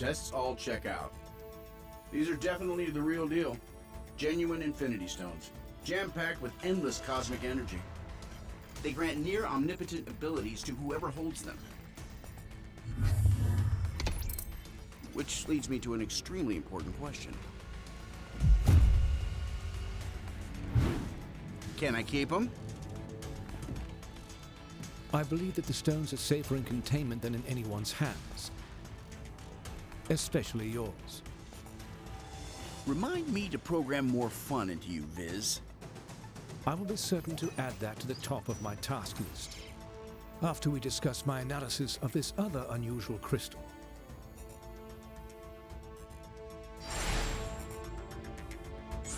tests all check out. These are definitely the real deal. Genuine Infinity Stones, jam-packed with endless cosmic energy. They grant near omnipotent abilities to whoever holds them. Which leads me to an extremely important question. Can I keep them? I believe that the stones are safer in containment than in anyone's hands. Especially yours. Remind me to program more fun into you, Viz. I will be certain to add that to the top of my task list, after we discuss my analysis of this other unusual crystal.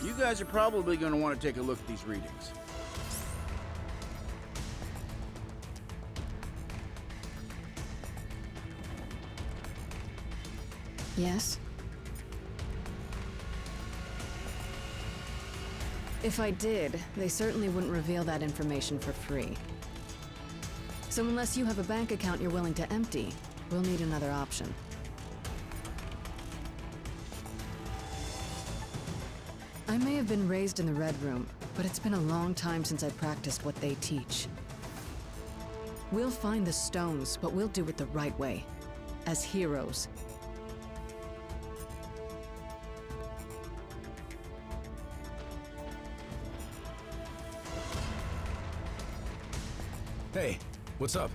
You guys are probably going to want to take a look at these readings. Yes? If I did, they certainly wouldn't reveal that information for free. So unless you have a bank account you're willing to empty, we'll need another option. I may have been raised in the Red Room, but it's been a long time since I practiced what they teach. We'll find the stones, but we'll do it the right way. As heroes. Hey, what's up?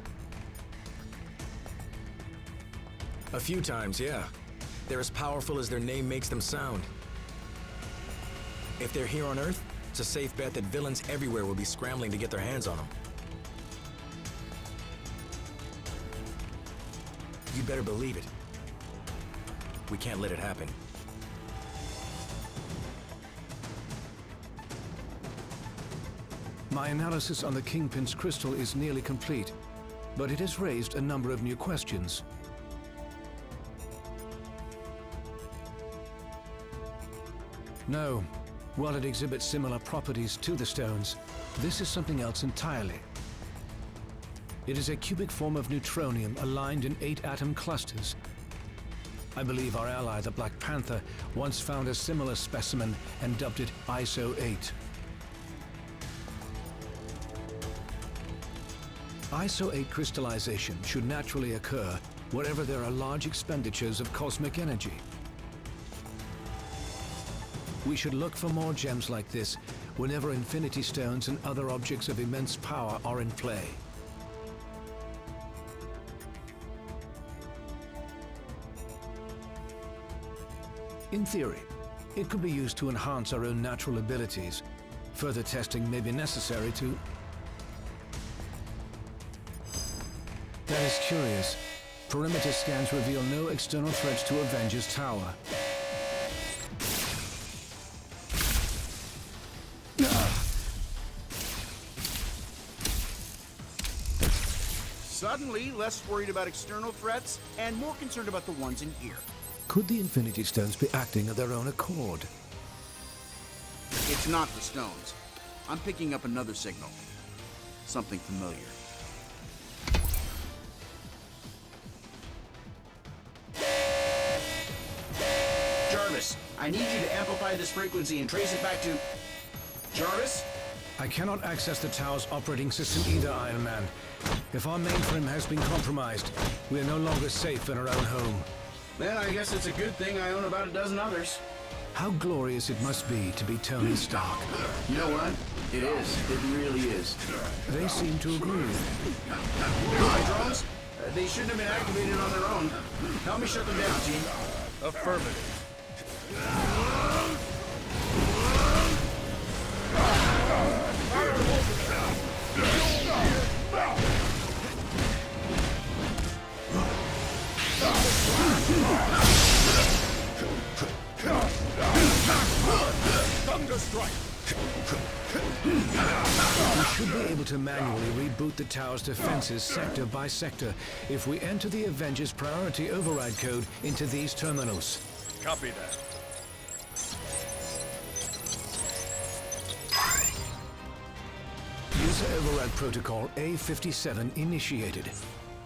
A few times, yeah. They're as powerful as their name makes them sound. If they're here on Earth, it's a safe bet that villains everywhere will be scrambling to get their hands on them. You better believe it. We can't let it happen. My analysis on the Kingpin's crystal is nearly complete, but it has raised a number of new questions. No, while it exhibits similar properties to the stones, this is something else entirely. It is a cubic form of neutronium aligned in 8-atom clusters. I believe our ally, the Black Panther, once found a similar specimen and dubbed it ISO-8. ISO-8 crystallization should naturally occur wherever there are large expenditures of cosmic energy. We should look for more gems like this whenever Infinity Stones and other objects of immense power are in play. In theory, it could be used to enhance our own natural abilities. Further testing may be necessary to... That is curious. Perimeter scans reveal no external threats to Avengers Tower. Suddenly, less worried about external threats and more concerned about the ones in here. Could the Infinity Stones be acting of their own accord? It's not the stones. I'm picking up another signal. Something familiar. Jarvis, I need you to amplify this frequency and trace it back to... Jarvis? I cannot access the tower's operating system either, Iron Man. If our mainframe has been compromised, we are no longer safe in our own home. Then I guess it's a good thing I own about a dozen others. How glorious it must be to be Tony Stark. You know what? It is. It really is. They seem to agree. My drones? They shouldn't have been activated on their own. Help me shut them down, team. Affirmative. Thunderstrike! We should be able to manually reboot the tower's defenses sector by sector if we enter the Avengers priority override code into these terminals. Copy that. User override protocol A57 initiated.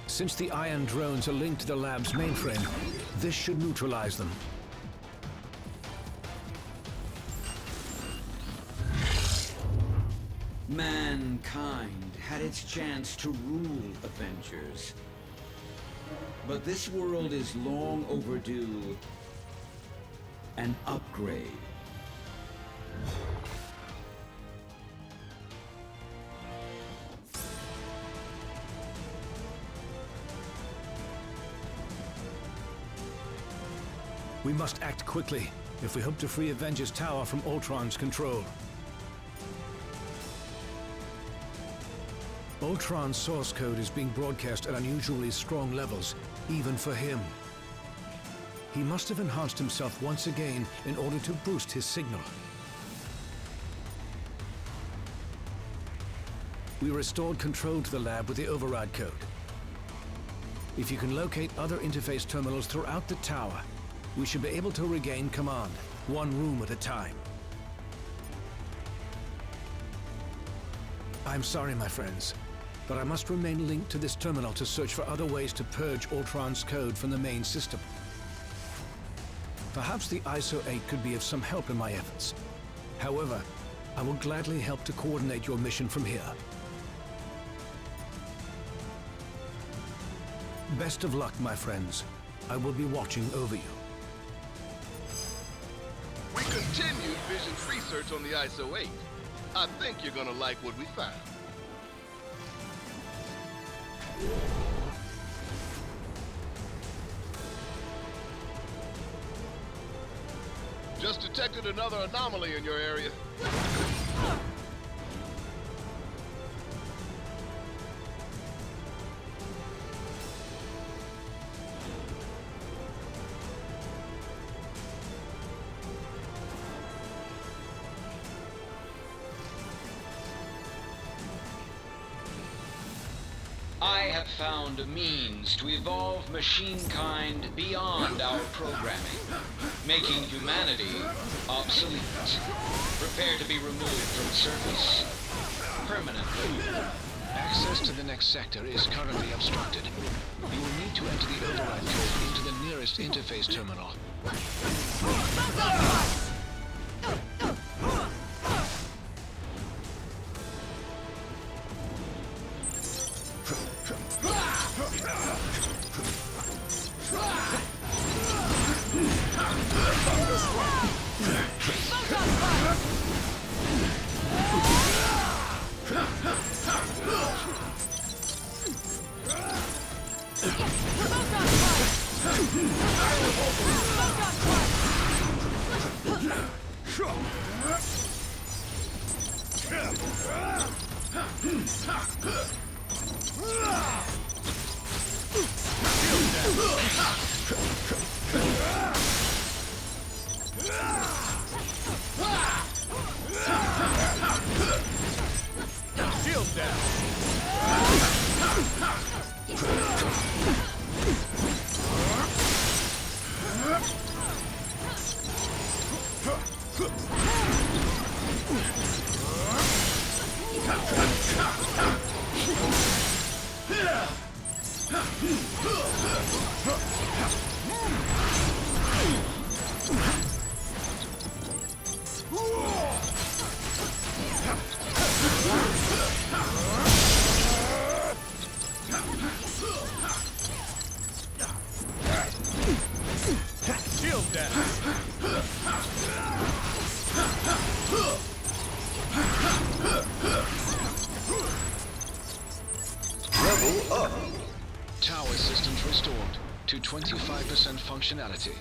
Since the ion drones are linked to the lab's mainframe, this should neutralize them. Mankind had its chance to rule Avengers. But this world is long overdue an upgrade. We must act quickly if we hope to free Avengers Tower from Ultron's control. Ultron's source code is being broadcast at unusually strong levels, even for him. He must have enhanced himself once again in order to boost his signal. We restored control to the lab with the override code. If you can locate other interface terminals throughout the tower, we should be able to regain command, one room at a time. I'm sorry, my friends, but I must remain linked to this terminal to search for other ways to purge Ultron's code from the main system. Perhaps the ISO-8 could be of some help in my efforts. However, I will gladly help to coordinate your mission from here. Best of luck, my friends. I will be watching over you. We continued Vision's research on the ISO-8. I think you're gonna like what we found. Just detected another anomaly in your area. I have found a means to evolve machine-kind beyond our programming, making humanity obsolete. Prepare to be removed from service permanently. Access to the next sector is currently obstructed. You will need to enter the override code into the nearest interface terminal. Shield down. Shield down. Level up. Tower systems restored to 25% functionality.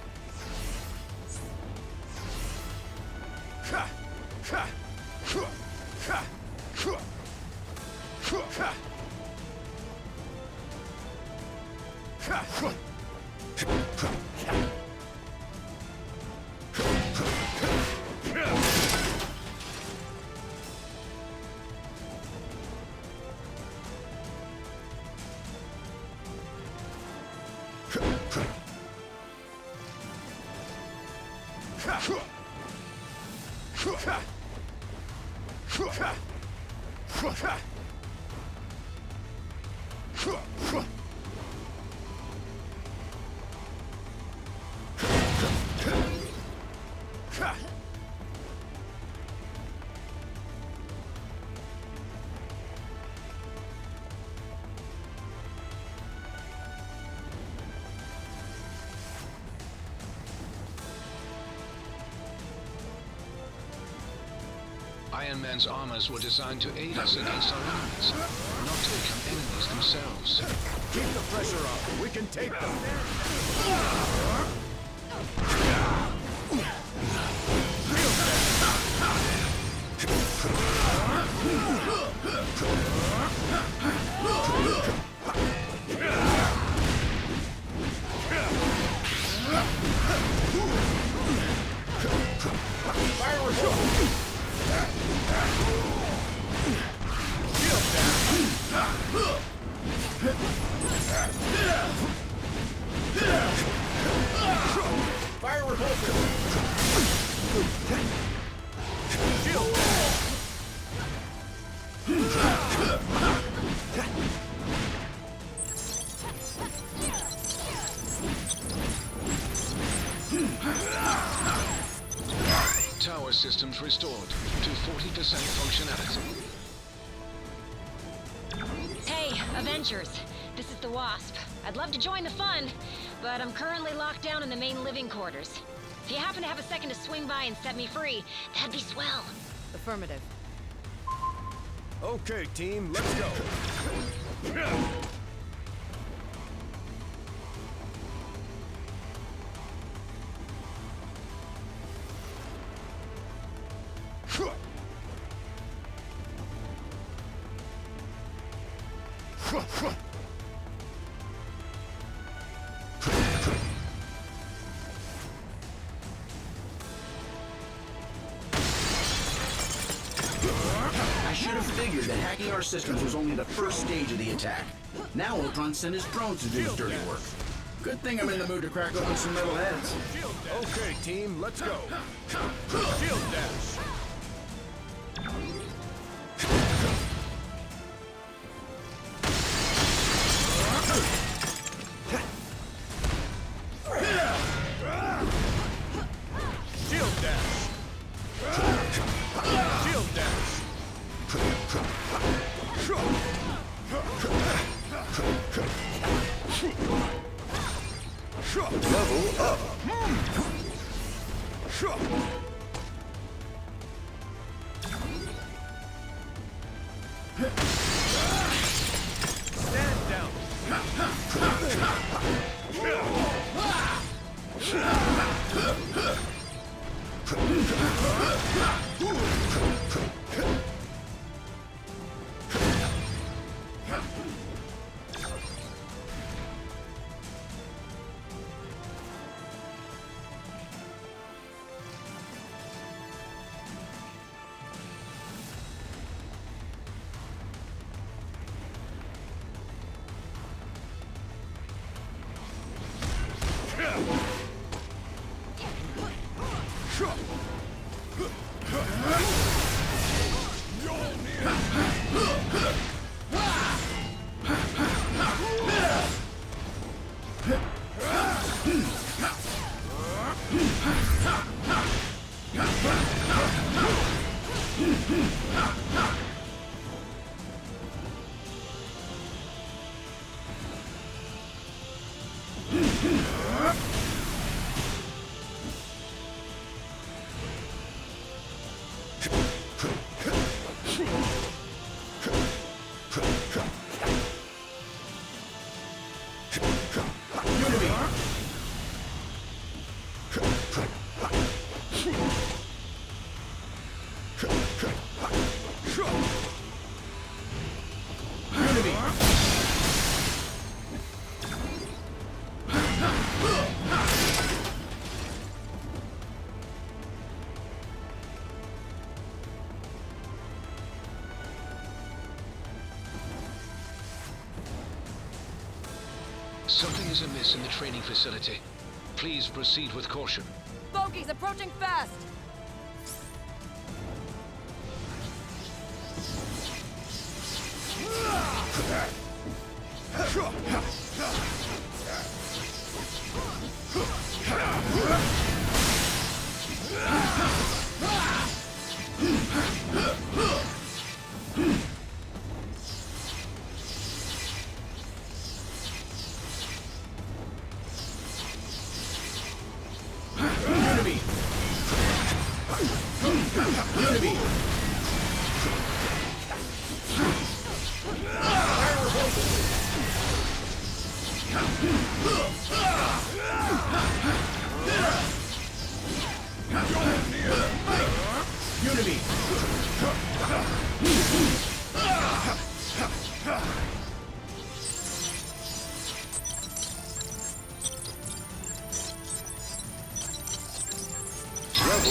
Iron Man's armors were designed to aid us against our enemies, not to become enemies themselves. Keep the pressure up. We can take them. Firework holster! Shield Tower systems restored to 40% functionality. Hey, Avengers. This is the Wasp. I'd love to join the fun, but I'm currently locked down in the main living quarters. If you happen to have a second to swing by and set me free, that'd be swell. Affirmative. Okay, team, let's go. I should have figured that hacking our systems was only the first stage of the attack. Now Ultron sent his drones to do his dirty work. Good thing I'm in the mood to crack open some metal heads. Okay, team, let's go. Shield dash. Shield dash. Shield dash. Level up. Stand down. Something is amiss in the training facility. Please proceed with caution. Bogey's approaching fast! Unity! Unity!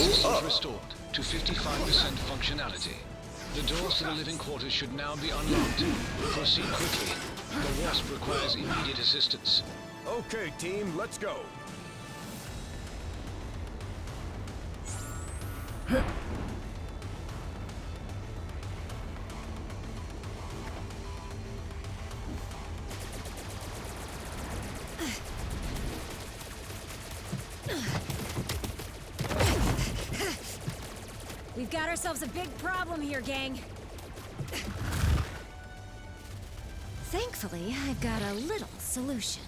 Systems restored to 55% functionality. The doors to the living quarters should now be unlocked. Proceed quickly. The Wasp requires immediate assistance. Okay, team, let's go. We've got ourselves a big problem here, gang. Thankfully, I've got a little solution.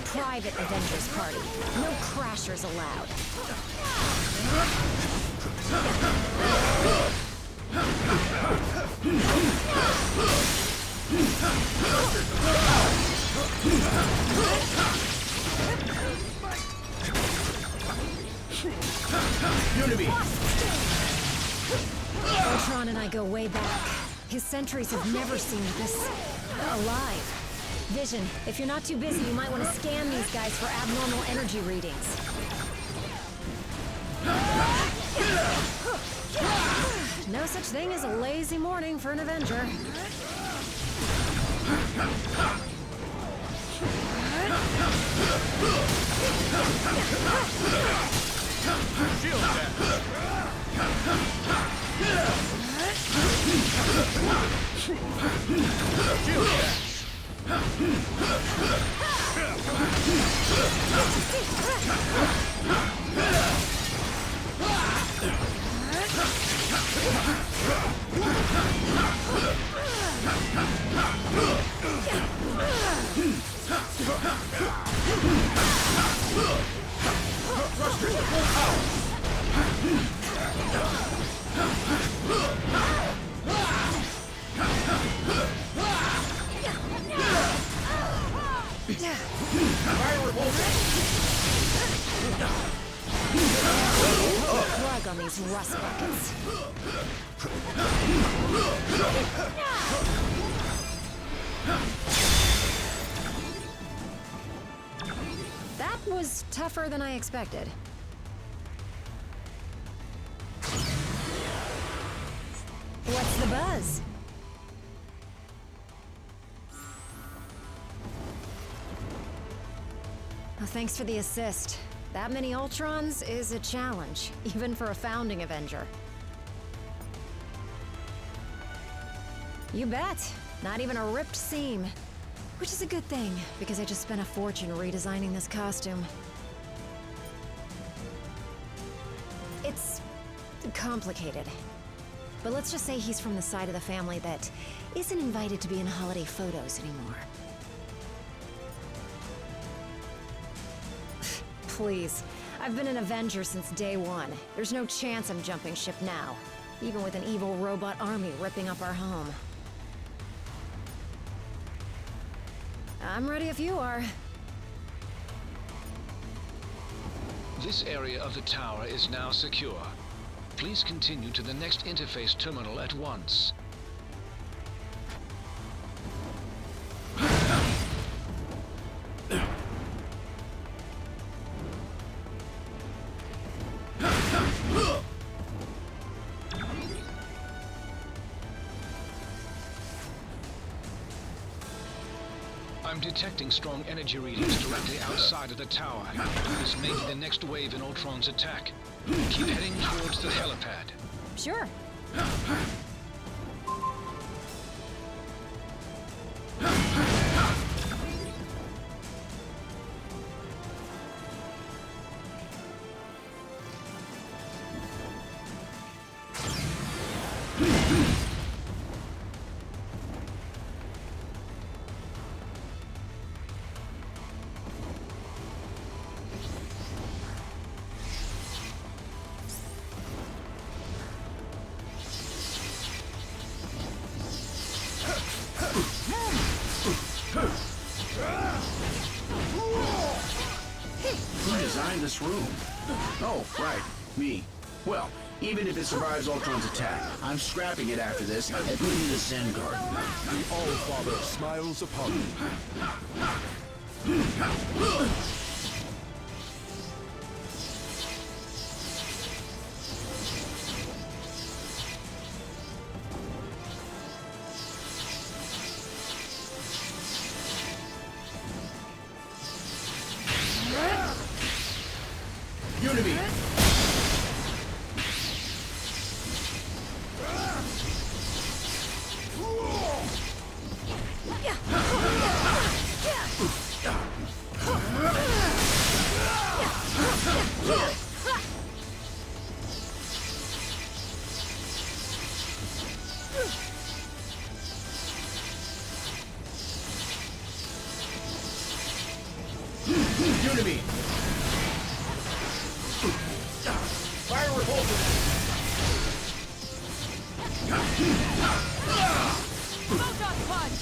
Private Avengers party. No crashers allowed. Unity! Ultron and I go way back. His sentries have never seemed this alive. Vision, if you're not too busy, you might want to scan these guys for abnormal energy readings. No such thing as a lazy morning for an Avenger. Shield that. Shield that. Plug on these rust buckets. That was tougher than I expected. What's the buzz? Well, thanks for the assist. That many Ultrons is a challenge, even for a founding Avenger. You bet. Not even a ripped seam. Which is a good thing, because I just spent a fortune redesigning this costume. It's complicated. But let's just say he's from the side of the family that isn't invited to be in holiday photos anymore. Please. I've been an Avenger since day one. There's no chance I'm jumping ship now. Even with an evil robot army ripping up our home. I'm ready if you are. This area of the tower is now secure. Please continue to the next interface terminal at once. I'm detecting strong energy readings directly outside of the tower. This may be the next wave in Ultron's attack. Keep heading towards the helipad. Sure. designed this room? Oh, right, me. Well, even if it survives Ultron's attack, I'm scrapping it after this and putting it in the Zen garden. The All-Father smiles upon you. Unity! Unity! Fire repulsor! Photon punch!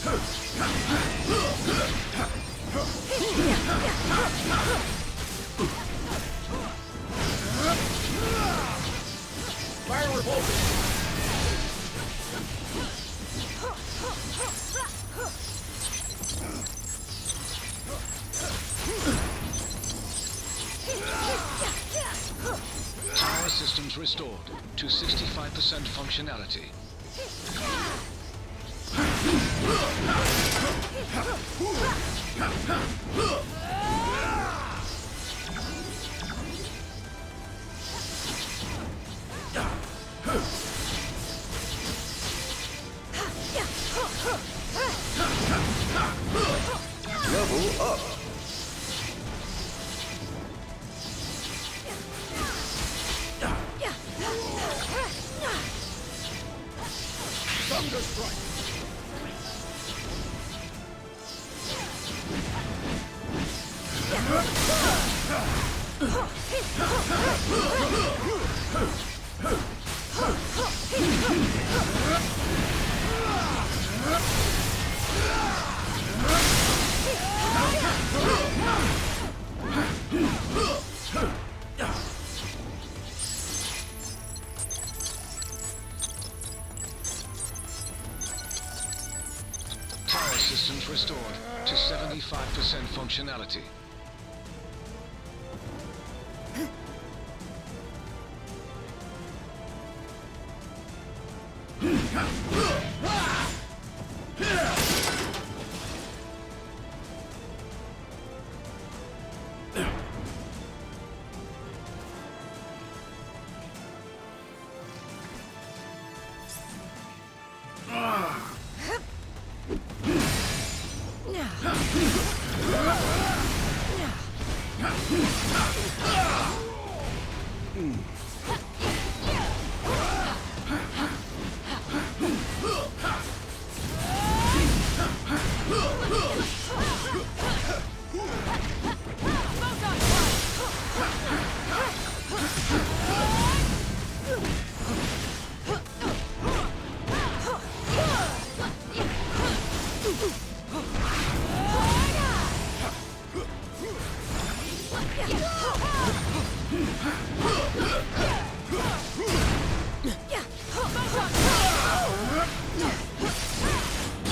Fire repulsor! Power systems restored to 65% functionality. Level up. Thunder strike. Power systems restored to 75% functionality.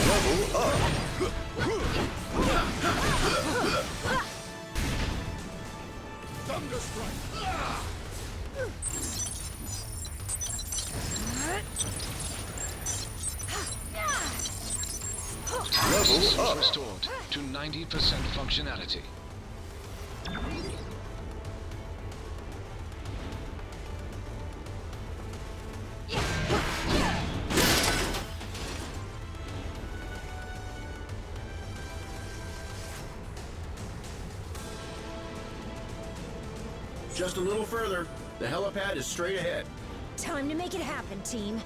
Level up. Thunder strike. Power systems up. restored to 90% functionality. Just a little further. The helipad is straight ahead. Time to make it happen, team.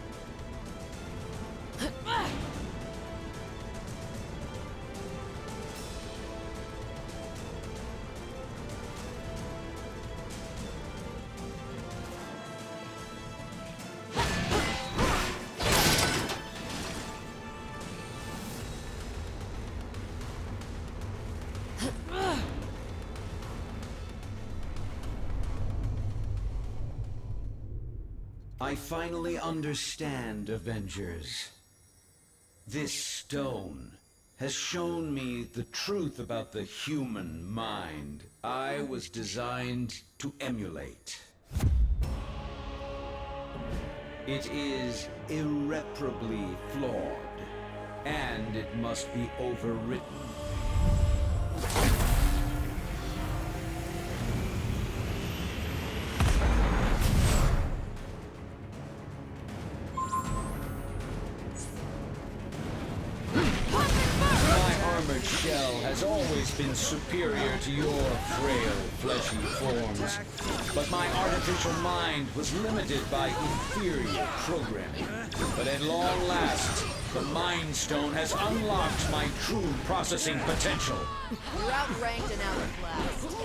I finally understand, Avengers. This stone has shown me the truth about the human mind I was designed to emulate. It is irreparably flawed, and it must be overwritten. Shell has always been superior to your frail, fleshy forms. But my artificial mind was limited by inferior programming. But at long last, the Mind Stone has unlocked my true processing potential. You're outranked and outclassed.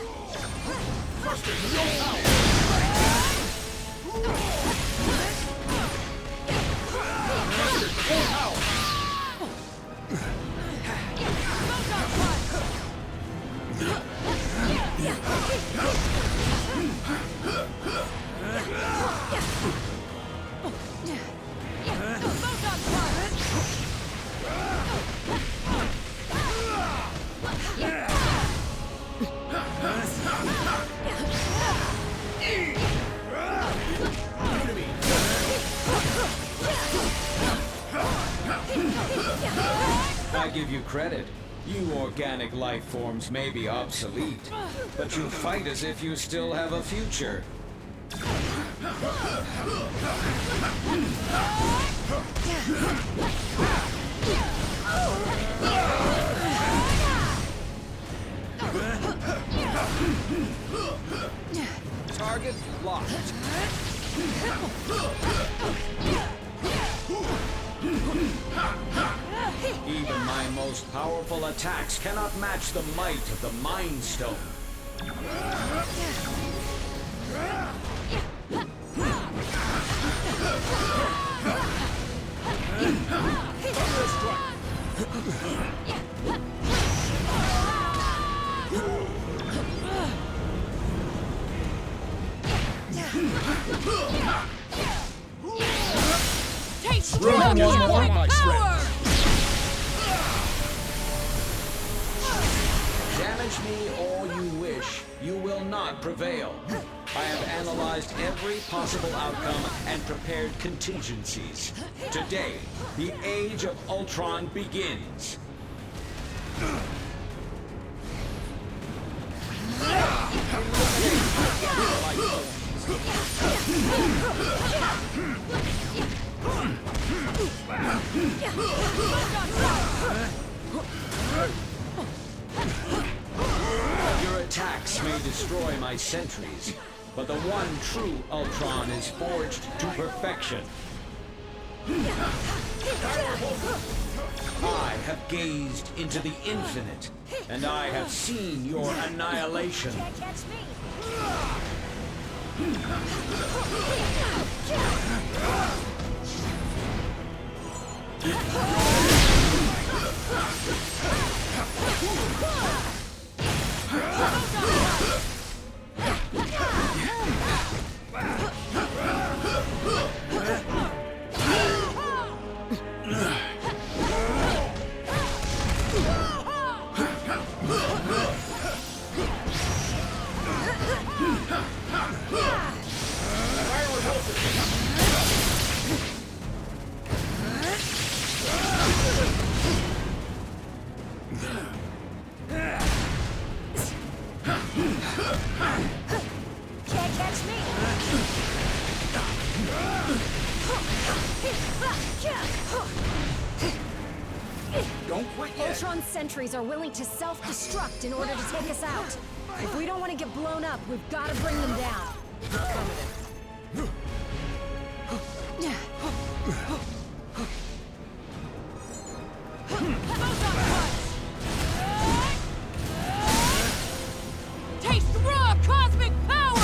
I give you credit. You organic life forms may be obsolete, but you fight as if you still have a future. Target locked. Even my most powerful attacks cannot match the might of the Mind Stone. Taste Round strong one, cosmic my power! Damage me all you wish. You will not prevail. I have analyzed every possible outcome and prepared contingencies. Today, the age of Ultron begins. Your attacks may destroy my sentries, but the one true Ultron is forged to perfection. I have gazed into the infinite, and I have seen your annihilation. Can't catch me. Can't catch me. Don't quit yet. Ultron's sentries are willing to self-destruct in order to take us out. If we don't want to get blown up, we've got to bring them down. Taste raw cosmic power!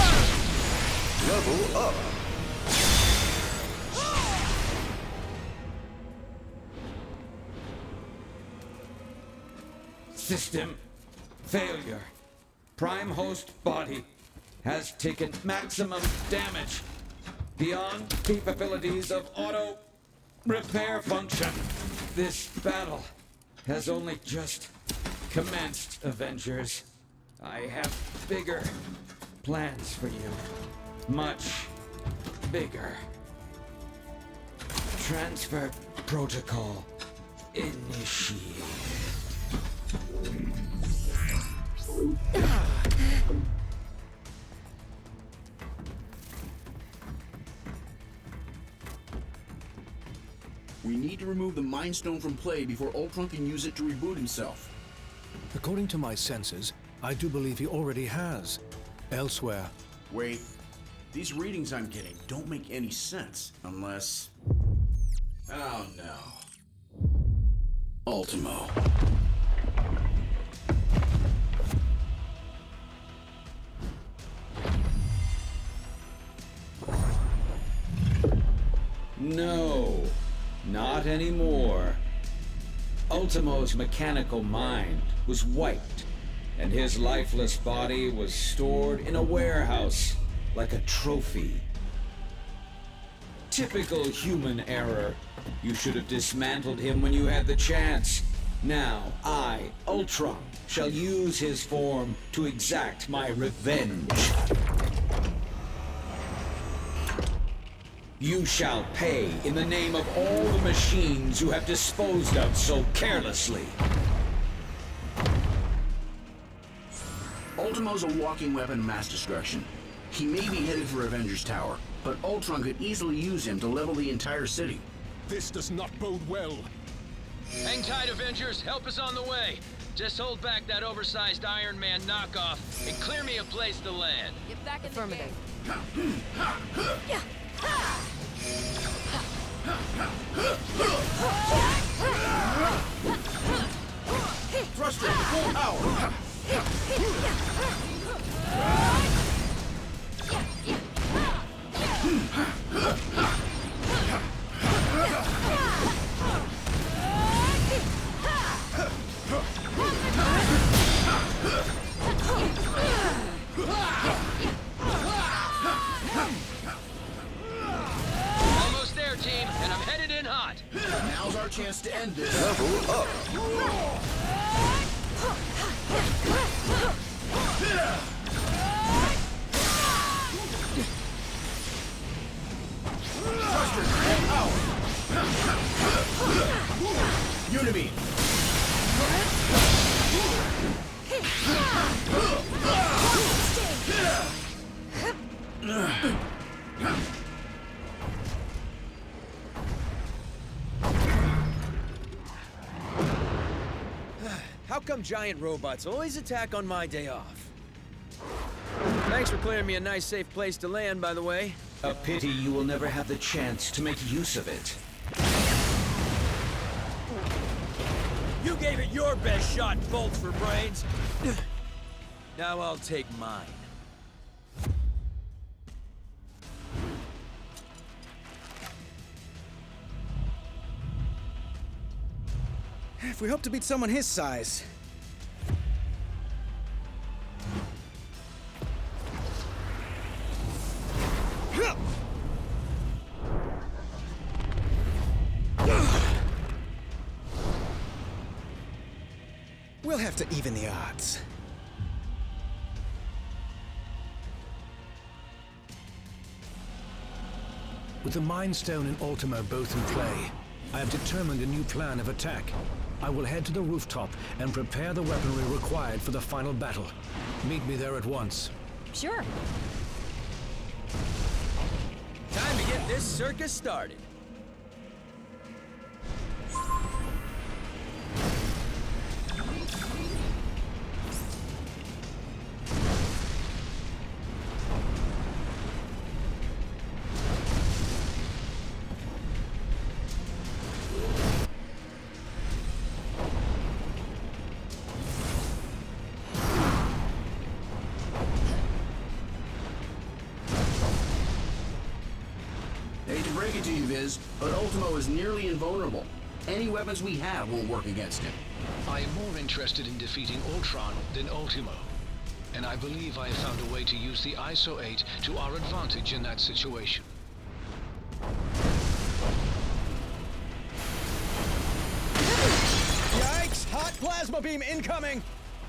Level up. System failure. Prime host body has taken maximum damage. beyond capabilities of auto repair function. This battle has only just commenced, Avengers. I have bigger plans for you. Much bigger. Transfer protocol initiated. We need to remove the Mind Stone from play before Ultron can use it to reboot himself. According to my senses, I do believe he already has. Elsewhere. Wait. These readings I'm getting don't make any sense unless... Oh no. Ultimo. No, not anymore. Ultimo's mechanical mind was wiped, and his lifeless body was stored in a warehouse like a trophy. Typical human error. You should have dismantled him when you had the chance. Now, I, Ultron, shall use his form to exact my revenge. You shall pay in the name of all the machines you have disposed of so carelessly. Ultimo's a walking weapon of mass destruction. He may be headed for Avengers Tower, but Ultron could easily use him to level the entire city. This does not bode well. Hang tight, Avengers. Help is on the way. Just hold back that oversized Iron Man knockoff and clear me a place to land. Get back in the game. Thruster, full power! Almost there, team, and I'm headed in hot. Now's our chance to end this. Level up. Thruster, full power! Unibeam! How come giant robots always attack on my day off? Thanks for clearing me a nice, safe place to land, by the way. A pity you will never have the chance to make use of it. You gave it your best shot, bolts for brains. Now I'll take mine. If we hope to beat someone his size. We'll have to even the odds. With the Mind Stone and Ultimo both in play, I have determined a new plan of attack. I will head to the rooftop and prepare the weaponry required for the final battle. Meet me there at once. Sure. Time to get this circus started. Hate to break it to you, Viz, but Ultimo is nearly invulnerable. Any weapons we have won't work against him. I am more interested in defeating Ultron than Ultimo. And I believe I have found a way to use the ISO-8 to our advantage in that situation. Plasma beam incoming!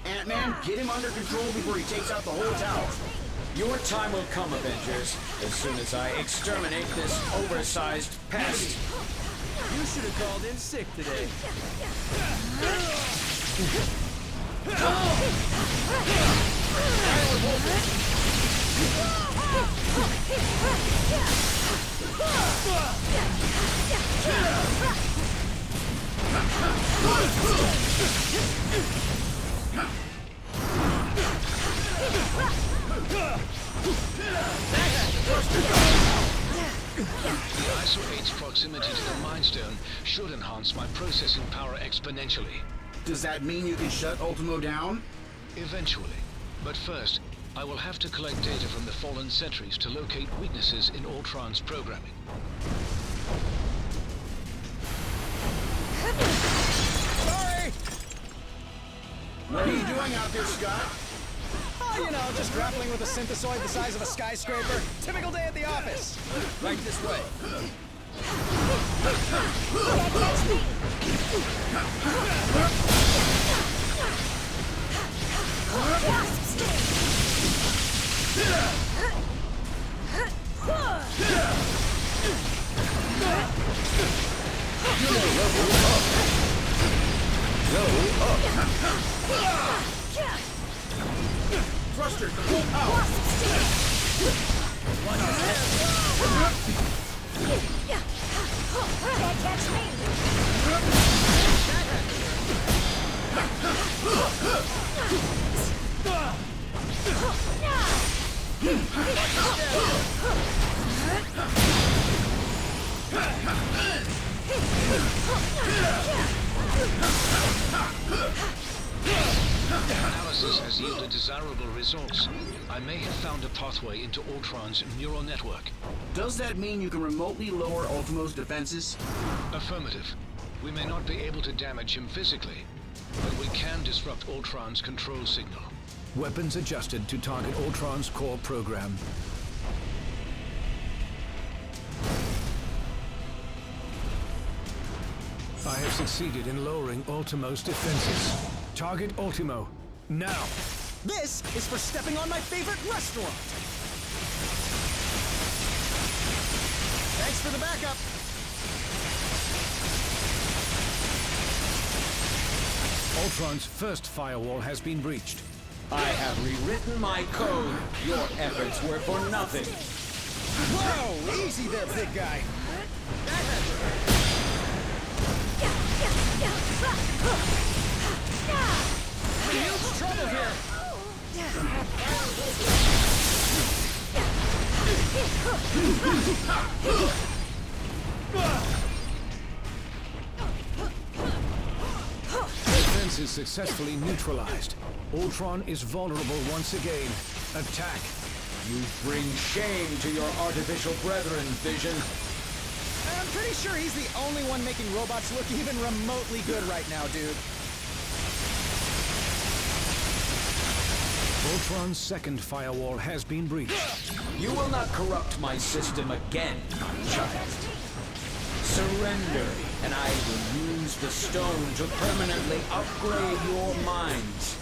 Ant-Man, get him under control before he takes out the whole tower. Your time will come, Avengers, as soon as I exterminate this oversized pest. You should have called in sick today. The ISO 8's proximity to the Mind Stone should enhance my processing power exponentially. Does that mean you can shut Ultimo down? Eventually. But first, I will have to collect data from the fallen sentries to locate weaknesses in Ultron's programming. Sorry! What are you doing out there, Scott? Oh, you know, just grappling with a synthesoid the size of a skyscraper. Typical day at the office. Right this way. Thruster to full power. Can't catch me! Analysis has yielded desirable results. I may have found a pathway into Ultron's neural network. Does that mean you can remotely lower Ultimo's defenses? Affirmative. We may not be able to damage him physically, but we can disrupt Ultron's control signal. Weapons adjusted to target Ultron's core program. I have succeeded in lowering Ultimo's defenses. Target Ultimo, now! This is for stepping on my favorite restaurant! Thanks for the backup! Ultron's first firewall has been breached. I have rewritten my code. Your efforts were for nothing. Whoa! Easy there, big guy! Huge trouble here! Defense is successfully neutralized. Ultron is vulnerable once again. Attack. You bring shame to your artificial brethren, Vision. I'm pretty sure he's the only one making robots look even remotely good right now, dude. Ultron's second firewall has been breached. You will not corrupt my system again, child. Surrender, and I will use the stone to permanently upgrade your minds.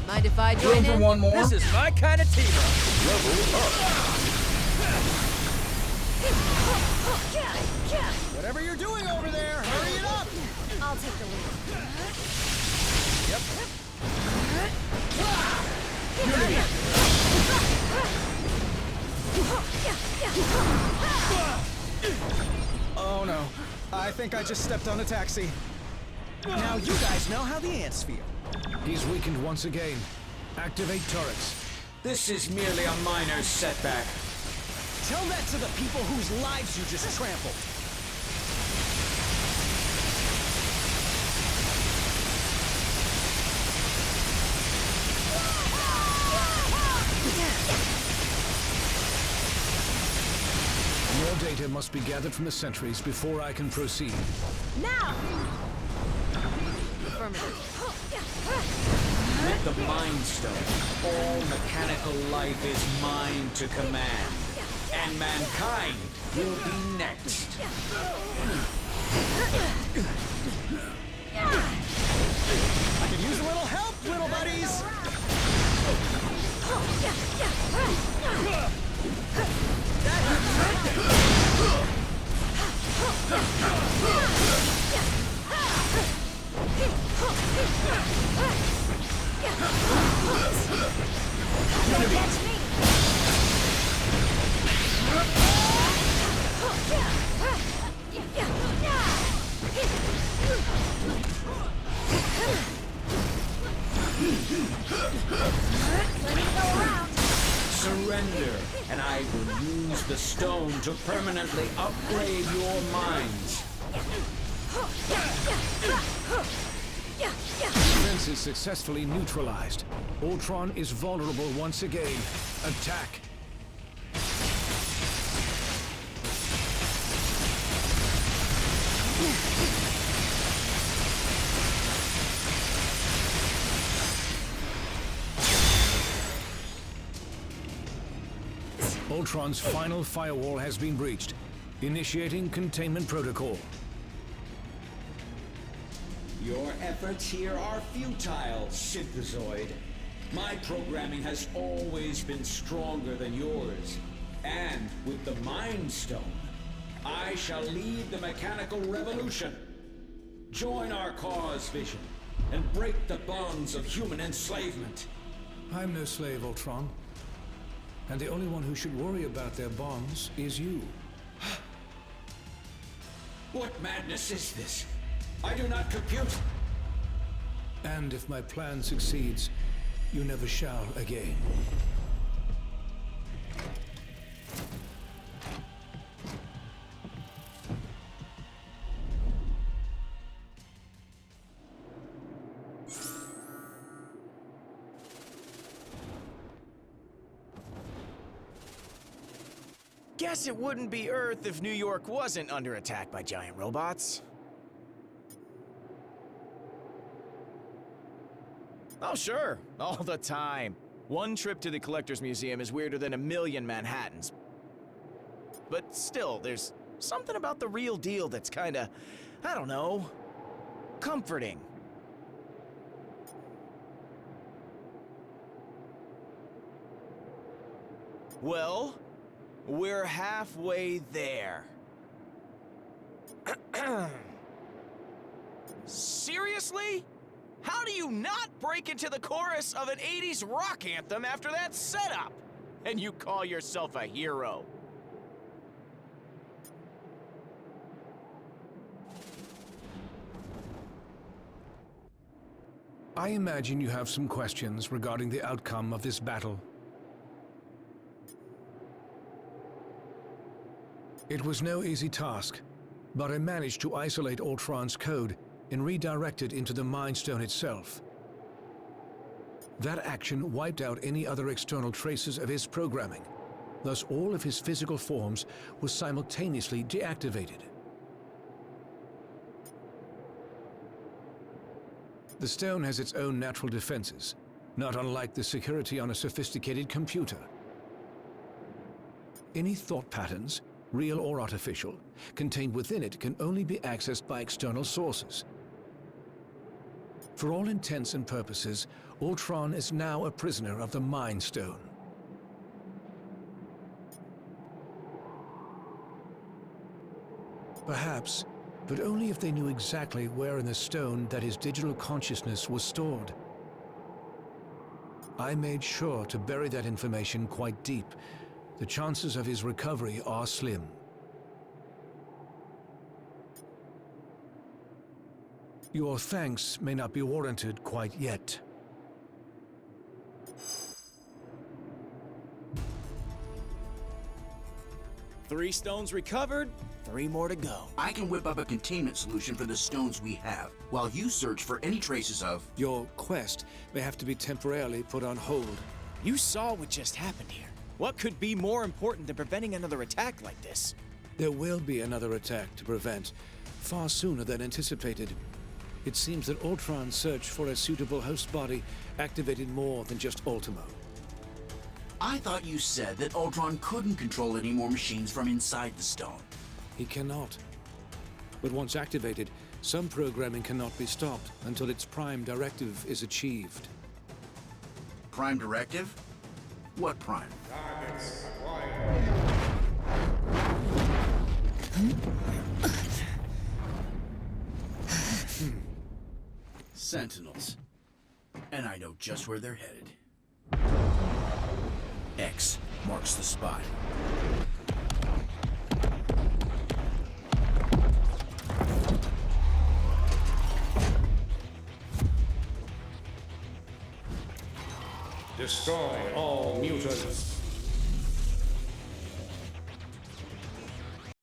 Mind if I join Room for in? one more? This is my kind of team-up. Level up. Whatever you're doing over there, hurry it up! I'll take the lead. Yep. Oh no. I think I just stepped on a taxi. Now you guys know how the ants feel. He's weakened once again. Activate turrets. This is merely a minor setback. Tell that to the people whose lives you just trampled. More data must be gathered from the sentries before I can proceed. Now! Affirmative. With the Mind Stone, all mechanical life is mine to command. And mankind will be next. I could use a little help, little buddies! Catch me! Surrender, and I will use the stone to permanently upgrade your minds. Defense is successfully neutralized. Ultron is vulnerable once again. Attack! Ultron's final firewall has been breached. Initiating containment protocol. Your efforts here are futile, Synthezoid. My programming has always been stronger than yours. And with the Mind Stone, I shall lead the mechanical revolution. Join our cause, Vision, and break the bonds of human enslavement. I'm no slave, Ultron. And the only one who should worry about their bonds is you. What madness is this? I do not compute. And if my plan succeeds, you never shall again. Guess it wouldn't be Earth if New York wasn't under attack by giant robots. Oh, sure. All the time. One trip to the Collector's Museum is weirder than a million Manhattans. But still, there's something about the real deal that's kinda, I don't know, comforting. Well, we're halfway there. Seriously? How do you not break into the chorus of an 80s rock anthem after that setup? And you call yourself a hero? I imagine you have some questions regarding the outcome of this battle. It was no easy task, but I managed to isolate Ultron's code and redirect it into the Mind Stone itself. That action wiped out any other external traces of his programming. Thus, all of his physical forms were simultaneously deactivated. The stone has its own natural defenses, not unlike the security on a sophisticated computer. Any thought patterns, real or artificial, contained within it can only be accessed by external sources. For all intents and purposes, Ultron is now a prisoner of the Mind Stone. Perhaps, but only if they knew exactly where in the stone that his digital consciousness was stored. I made sure to bury that information quite deep. The chances of his recovery are slim. Your thanks may not be warranted quite yet. Three stones recovered, 3 more to go. I can whip up a containment solution for the stones we have, while you search for any traces of... Your quest may have to be temporarily put on hold. You saw what just happened here. What could be more important than preventing another attack like this? There will be another attack to prevent, far sooner than anticipated. It seems that Ultron's search for a suitable host body activated more than just Ultimo. I thought you said that Ultron couldn't control any more machines from inside the stone. He cannot. But once activated, Some programming cannot be stopped until its prime directive is achieved. Prime directive? What prime? Targets acquired. Sentinels. And I know just where they're headed. X marks the spot. Destroy all mutants.